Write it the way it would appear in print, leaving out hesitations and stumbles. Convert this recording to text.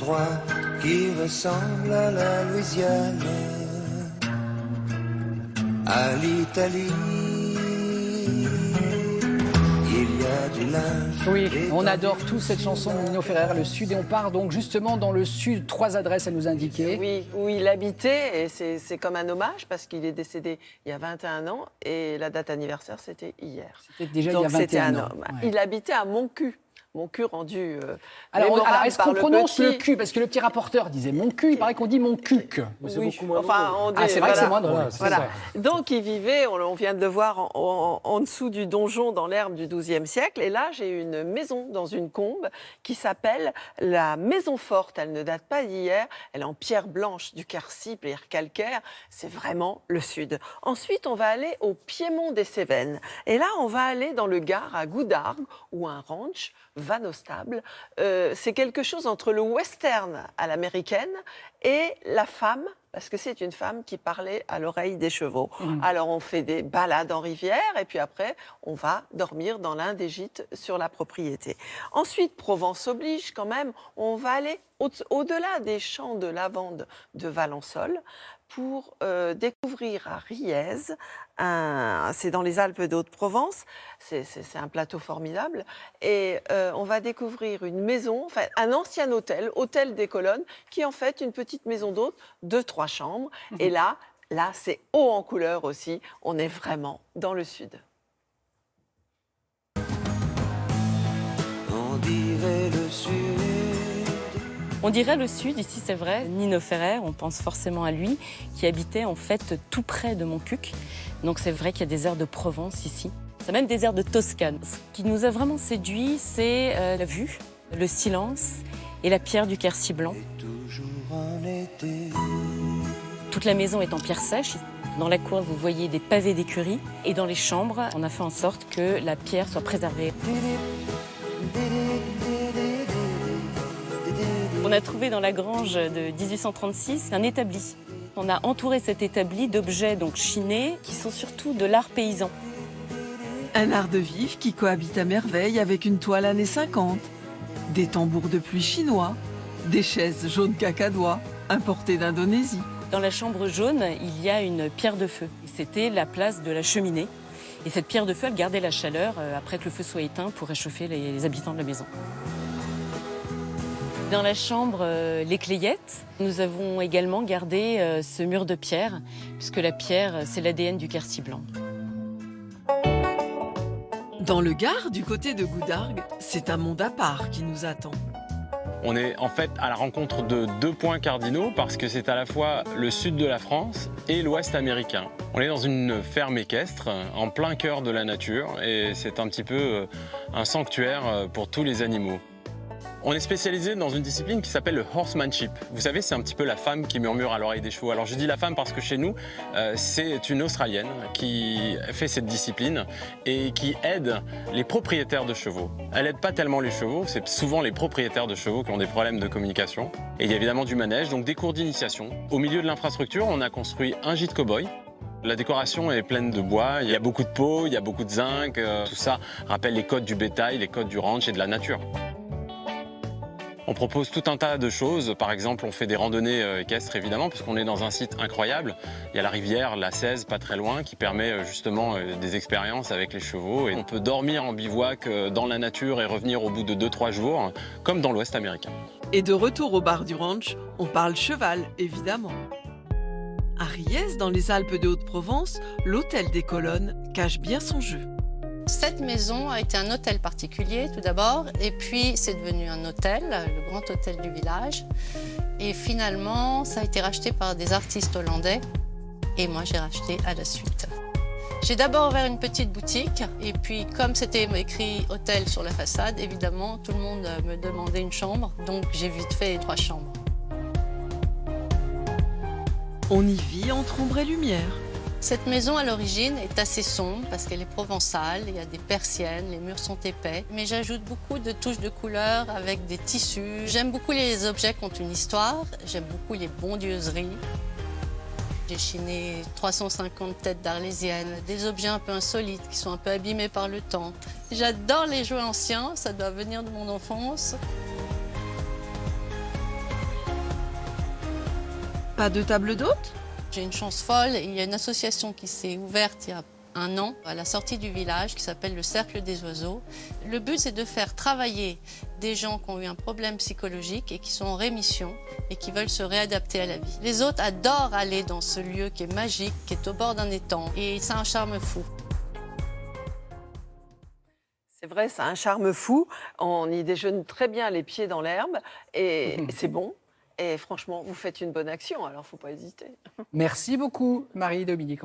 Droit qui ressemble à la Louisiane, à l'Italie. Il y a du linge. Oui, on adore tous cette chanson de Nino Ferrer, Le Sud. Et on part donc justement dans le Sud. 3 adresses à nous indiquer. Oui, où il habitait. Et c'est comme un hommage parce qu'il est décédé il y a 21 ans. Et la date anniversaire, c'était hier. C'était déjà donc, il y a 21 ans. Homme. Ouais. Il habitait à Moncu. Mon cul rendu alors est-ce qu'on prononce petit... le cul? Parce que le petit rapporteur disait mon cul, il paraît qu'on dit mon cuc. Oui, c'est beaucoup moins enfin, on dit, c'est vrai que c'est moins drôle. Voilà. Donc il vivait, on vient de le voir, en dessous du donjon dans l'herbe du XIIe siècle. Et là, j'ai une maison dans une combe qui s'appelle la Maison Forte. Elle ne date pas d'hier. Elle est en pierre blanche du Quercy, pierre calcaire. C'est vraiment le Sud. Ensuite, on va aller au Piémont des Cévennes. Et là, on va aller dans le Gard, à Goudargues, ou un ranch, Van Ostable. C'est quelque chose entre le western à l'américaine et la femme, parce que c'est une femme qui parlait à l'oreille des chevaux. Alors on fait des balades en rivière et puis après on va dormir dans l'un des gîtes sur la propriété. Ensuite, Provence oblige quand même, on va aller au-delà des champs de lavande de Valençol pour découvrir à Riez, c'est dans les Alpes de Haute-Provence, c'est un plateau formidable, et on va découvrir une maison, enfin un ancien hôtel des Colonnes, qui est en fait une petite maison d'hôte de 3 chambres, et là c'est haut en couleur aussi, on est vraiment dans le Sud. On dirait le Sud. On dirait le Sud, ici c'est vrai. Nino Ferrer, on pense forcément à lui, qui habitait en fait tout près de Montcuq. Donc c'est vrai qu'il y a des airs de Provence ici. C'est même des airs de Toscane. Ce qui nous a vraiment séduit, c'est la vue, le silence et la pierre du Quercy blanc. Toute la maison est en pierre sèche. Dans la cour, vous voyez des pavés d'écurie. Et dans les chambres, on a fait en sorte que la pierre soit préservée. On a trouvé dans la grange de 1836 un établi. On a entouré cet établi d'objets donc chinés qui sont surtout de l'art paysan. Un art de vivre qui cohabite à merveille avec une toile années 50. Des tambours de pluie chinois, des chaises jaunes cacadois importées d'Indonésie. Dans la chambre jaune, il y a une pierre de feu. C'était la place de la cheminée. Et cette pierre de feu, elle gardait la chaleur après que le feu soit éteint pour réchauffer les habitants de la maison. Dans la chambre Les Clayettes, nous avons également gardé ce mur de pierre, puisque la pierre, c'est l'ADN du Quercy blanc. Dans le Gard, du côté de Goudargues, c'est un monde à part qui nous attend. On est en fait à la rencontre de 2 points cardinaux parce que c'est à la fois le sud de la France et l'ouest américain. On est dans une ferme équestre en plein cœur de la nature et c'est un petit peu un sanctuaire pour tous les animaux. On est spécialisé dans une discipline qui s'appelle le horsemanship. Vous savez, c'est un petit peu la femme qui murmure à l'oreille des chevaux. Alors je dis la femme parce que chez nous, c'est une Australienne qui fait cette discipline et qui aide les propriétaires de chevaux. Elle aide pas tellement les chevaux, c'est souvent les propriétaires de chevaux qui ont des problèmes de communication. Et il y a évidemment du manège, donc des cours d'initiation. Au milieu de l'infrastructure, on a construit un gîte cow-boy. La décoration est pleine de bois, il y a beaucoup de peau, il y a beaucoup de zinc. Tout ça rappelle les codes du bétail, les codes du ranch et de la nature. On propose tout un tas de choses. Par exemple, on fait des randonnées équestres, évidemment, parce qu'on est dans un site incroyable. Il y a la rivière, la Cèze, pas très loin, qui permet justement des expériences avec les chevaux. Et on peut dormir en bivouac dans la nature et revenir au bout de 2-3 jours, comme dans l'Ouest américain. Et de retour au bar du ranch, on parle cheval, évidemment. À Riez, dans les Alpes de Haute-Provence, l'hôtel des Colonnes cache bien son jeu. Cette maison a été un hôtel particulier tout d'abord, et puis c'est devenu un hôtel, le grand hôtel du village. Et finalement, ça a été racheté par des artistes hollandais, et moi j'ai racheté à la suite. J'ai d'abord ouvert une petite boutique, et puis comme c'était écrit hôtel sur la façade, évidemment, tout le monde me demandait une chambre, donc j'ai vite fait 3 chambres. On y vit entre ombre et lumière. Cette maison, à l'origine, est assez sombre parce qu'elle est provençale, il y a des persiennes, les murs sont épais. Mais j'ajoute beaucoup de touches de couleurs avec des tissus. J'aime beaucoup les objets qui ont une histoire, j'aime beaucoup les bondieuseries. J'ai chiné 350 têtes d'arlésiennes, des objets un peu insolites qui sont un peu abîmés par le temps. J'adore les jouets anciens, ça doit venir de mon enfance. Pas de table d'hôte? J'ai une chance folle. Il y a une association qui s'est ouverte il y a un an à la sortie du village qui s'appelle le Cercle des Oiseaux. Le but, c'est de faire travailler des gens qui ont eu un problème psychologique et qui sont en rémission et qui veulent se réadapter à la vie. Les autres adorent aller dans ce lieu qui est magique, qui est au bord d'un étang et c'est un charme fou. C'est vrai, ça a un charme fou. On y déjeune très bien les pieds dans l'herbe et c'est bon. Et franchement, vous faites une bonne action, alors il ne faut pas hésiter. Merci beaucoup, Marie-Dominique.